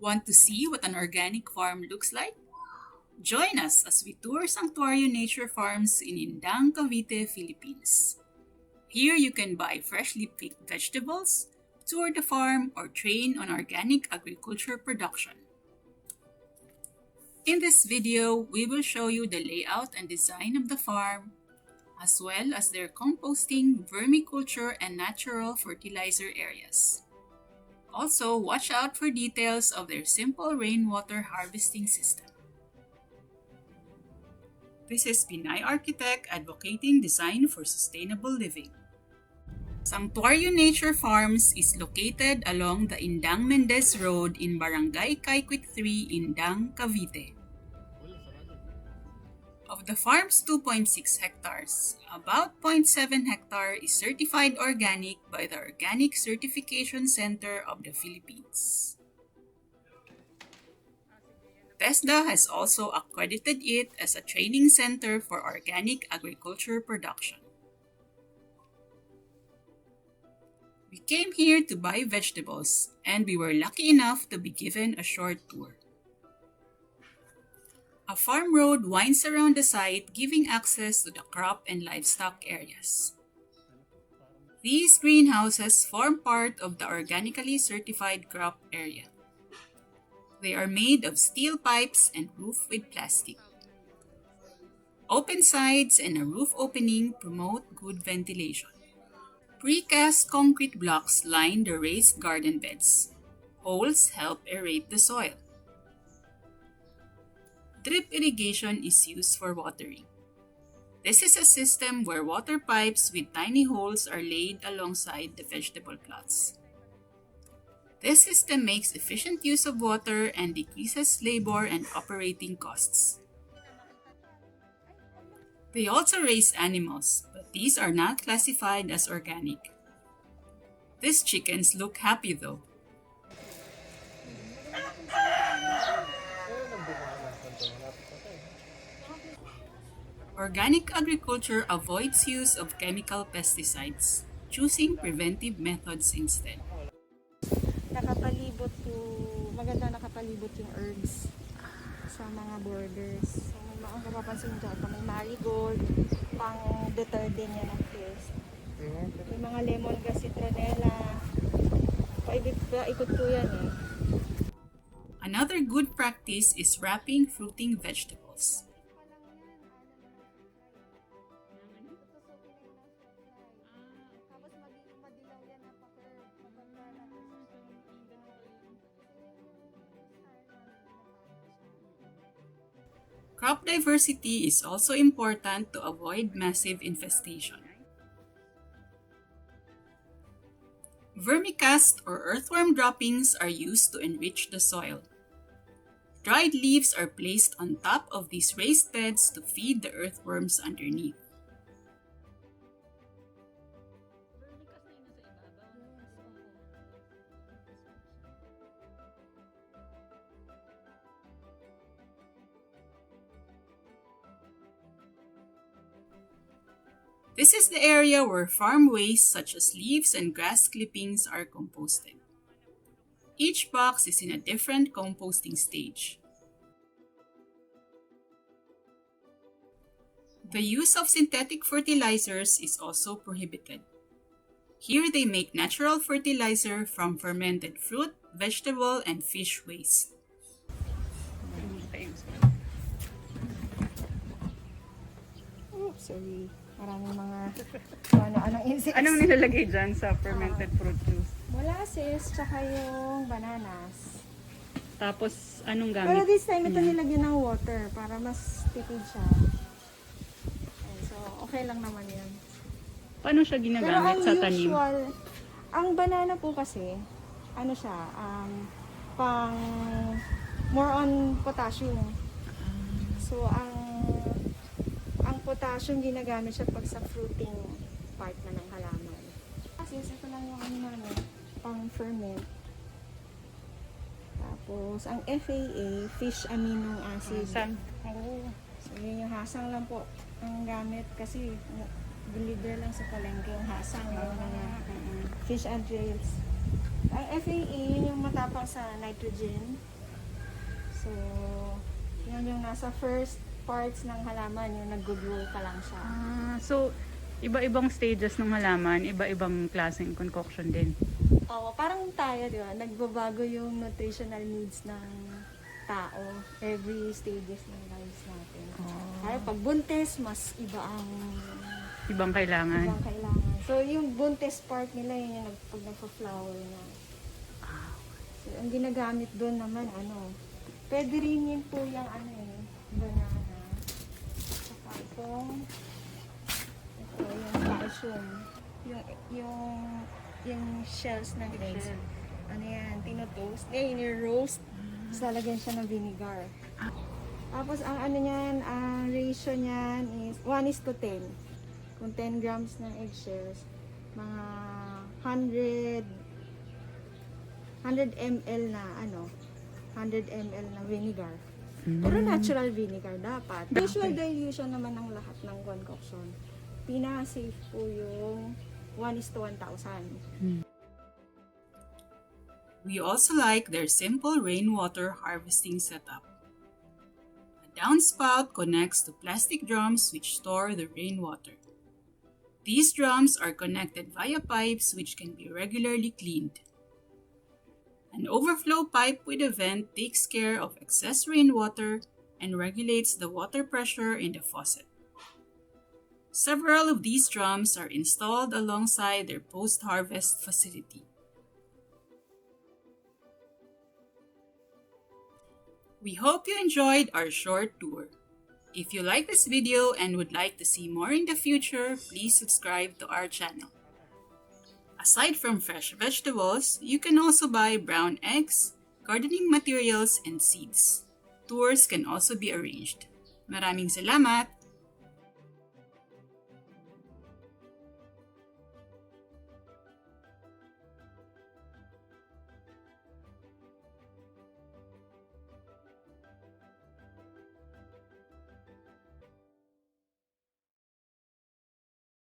Want to see what an organic farm looks like? Join us as we tour Sanctuario Nature Farms in Indang, Cavite, Philippines. Here you can buy freshly picked vegetables, tour the farm, or train on organic agriculture production. In this video, we will show you the layout and design of the farm, as well as their composting, vermiculture, and natural fertilizer areas. Also, watch out for details of their simple rainwater harvesting system. This is Pinay Architect advocating design for sustainable living. Sanctuario Nature Farms is located along the Indang Mendez Road in Barangay Kaikwit 3, Indang, Cavite. Of the farm's 2.6 hectares, about 0.7 hectare is certified organic by the Organic Certification Center of the Philippines. TESDA has also accredited it as a training center for organic agriculture production. We came here to buy vegetables, and we were lucky enough to be given a short tour. A farm road winds around the site, giving access to the crop and livestock areas. These greenhouses form part of the organically certified crop area. They are made of steel pipes and roofed with plastic. Open sides and a roof opening promote good ventilation. Precast concrete blocks line the raised garden beds. Holes help aerate the soil. Drip irrigation is used for watering. This is a system where water pipes with tiny holes are laid alongside the vegetable plots. This system makes efficient use of water and decreases labor and operating costs. They also raise animals, but these are not classified as organic. These chickens look happy though. Organic agriculture avoids use of chemical pesticides, choosing preventive methods instead. Maganda nakapalibot yung herbs sa mga borders. So, ang mapapansin dyan, may marigold, pang deter din yan ang pest. May mga lemongrass, citronella. Paikot ko yan eh. Another good practice is wrapping fruiting vegetables. Crop diversity is also important to avoid massive infestation. Vermicast or earthworm droppings are used to enrich the soil. Dried leaves are placed on top of these raised beds to feed the earthworms underneath. This is the area where farm waste such as leaves and grass clippings are composted. Each box is in a different composting stage. The use of synthetic fertilizers is also prohibited. Here they make natural fertilizer from fermented fruit, vegetable, and fish waste. Sorry. Maraming mga ano-anong insects. Anong nilalagay dyan sa fermented fruit juice? Molasses, tsaka yung bananas. Tapos, anong gamit? Pero this time, ito nilagyan ng water para mas tipid siya. And so, okay lang naman yan. Paano siya ginagamit sa tanim? Ang banana po kasi, ano siya, pang more on potassium. So, ang potassium ginagamit siya pag sa fruiting part na ng halaman. Kasi ito lang yung pang ferment. Tapos, ang FAA, fish amino acid. So, yun yung hasang lang po ang gamit kasi deliver lang sa palengke yung hasang ng mga fish and trails. Ang FAA, yun yung matapang sa nitrogen. So, yun yung nasa first parts ng halaman, yung nag-grow pa lang siya. So, iba-ibang stages ng halaman, iba-ibang klaseng concoction din. Oo, parang tayo, di ba? Nagbabago yung nutritional needs ng tao every stages ng lives natin. Kaya pag buntis, mas iba ang Ibang kailangan. kailangan. So, yung buntis part nila, yun yung pag nagpa-flower na. So, ang ginagamit doon naman, pwede rin yun po yung banana. Saka itong, ito, yung calcium. Yung shells ng eggs. Tinotoast. Roast. Tapos lalagyan siya ng vinegar. Tapos ang niyan, ang ratio niyan is 1:10. Kung 10 grams ng eggshells, mga 100 ml na 100 ml na vinegar. Pero natural vinegar dapat. Usual dilution naman ng lahat ng concoction. Pinaka-safe po yung 1:1000. We also like their simple rainwater harvesting setup. A downspout connects to plastic drums which store the rainwater. These drums are connected via pipes which can be regularly cleaned. An overflow pipe with a vent takes care of excess rainwater and regulates the water pressure in the faucet. Several of these drums are installed alongside their post-harvest facility. We hope you enjoyed our short tour. If you like this video and would like to see more in the future, please subscribe to our channel. Aside from fresh vegetables, you can also buy brown eggs, gardening materials, and seeds. Tours can also be arranged. Maraming salamat!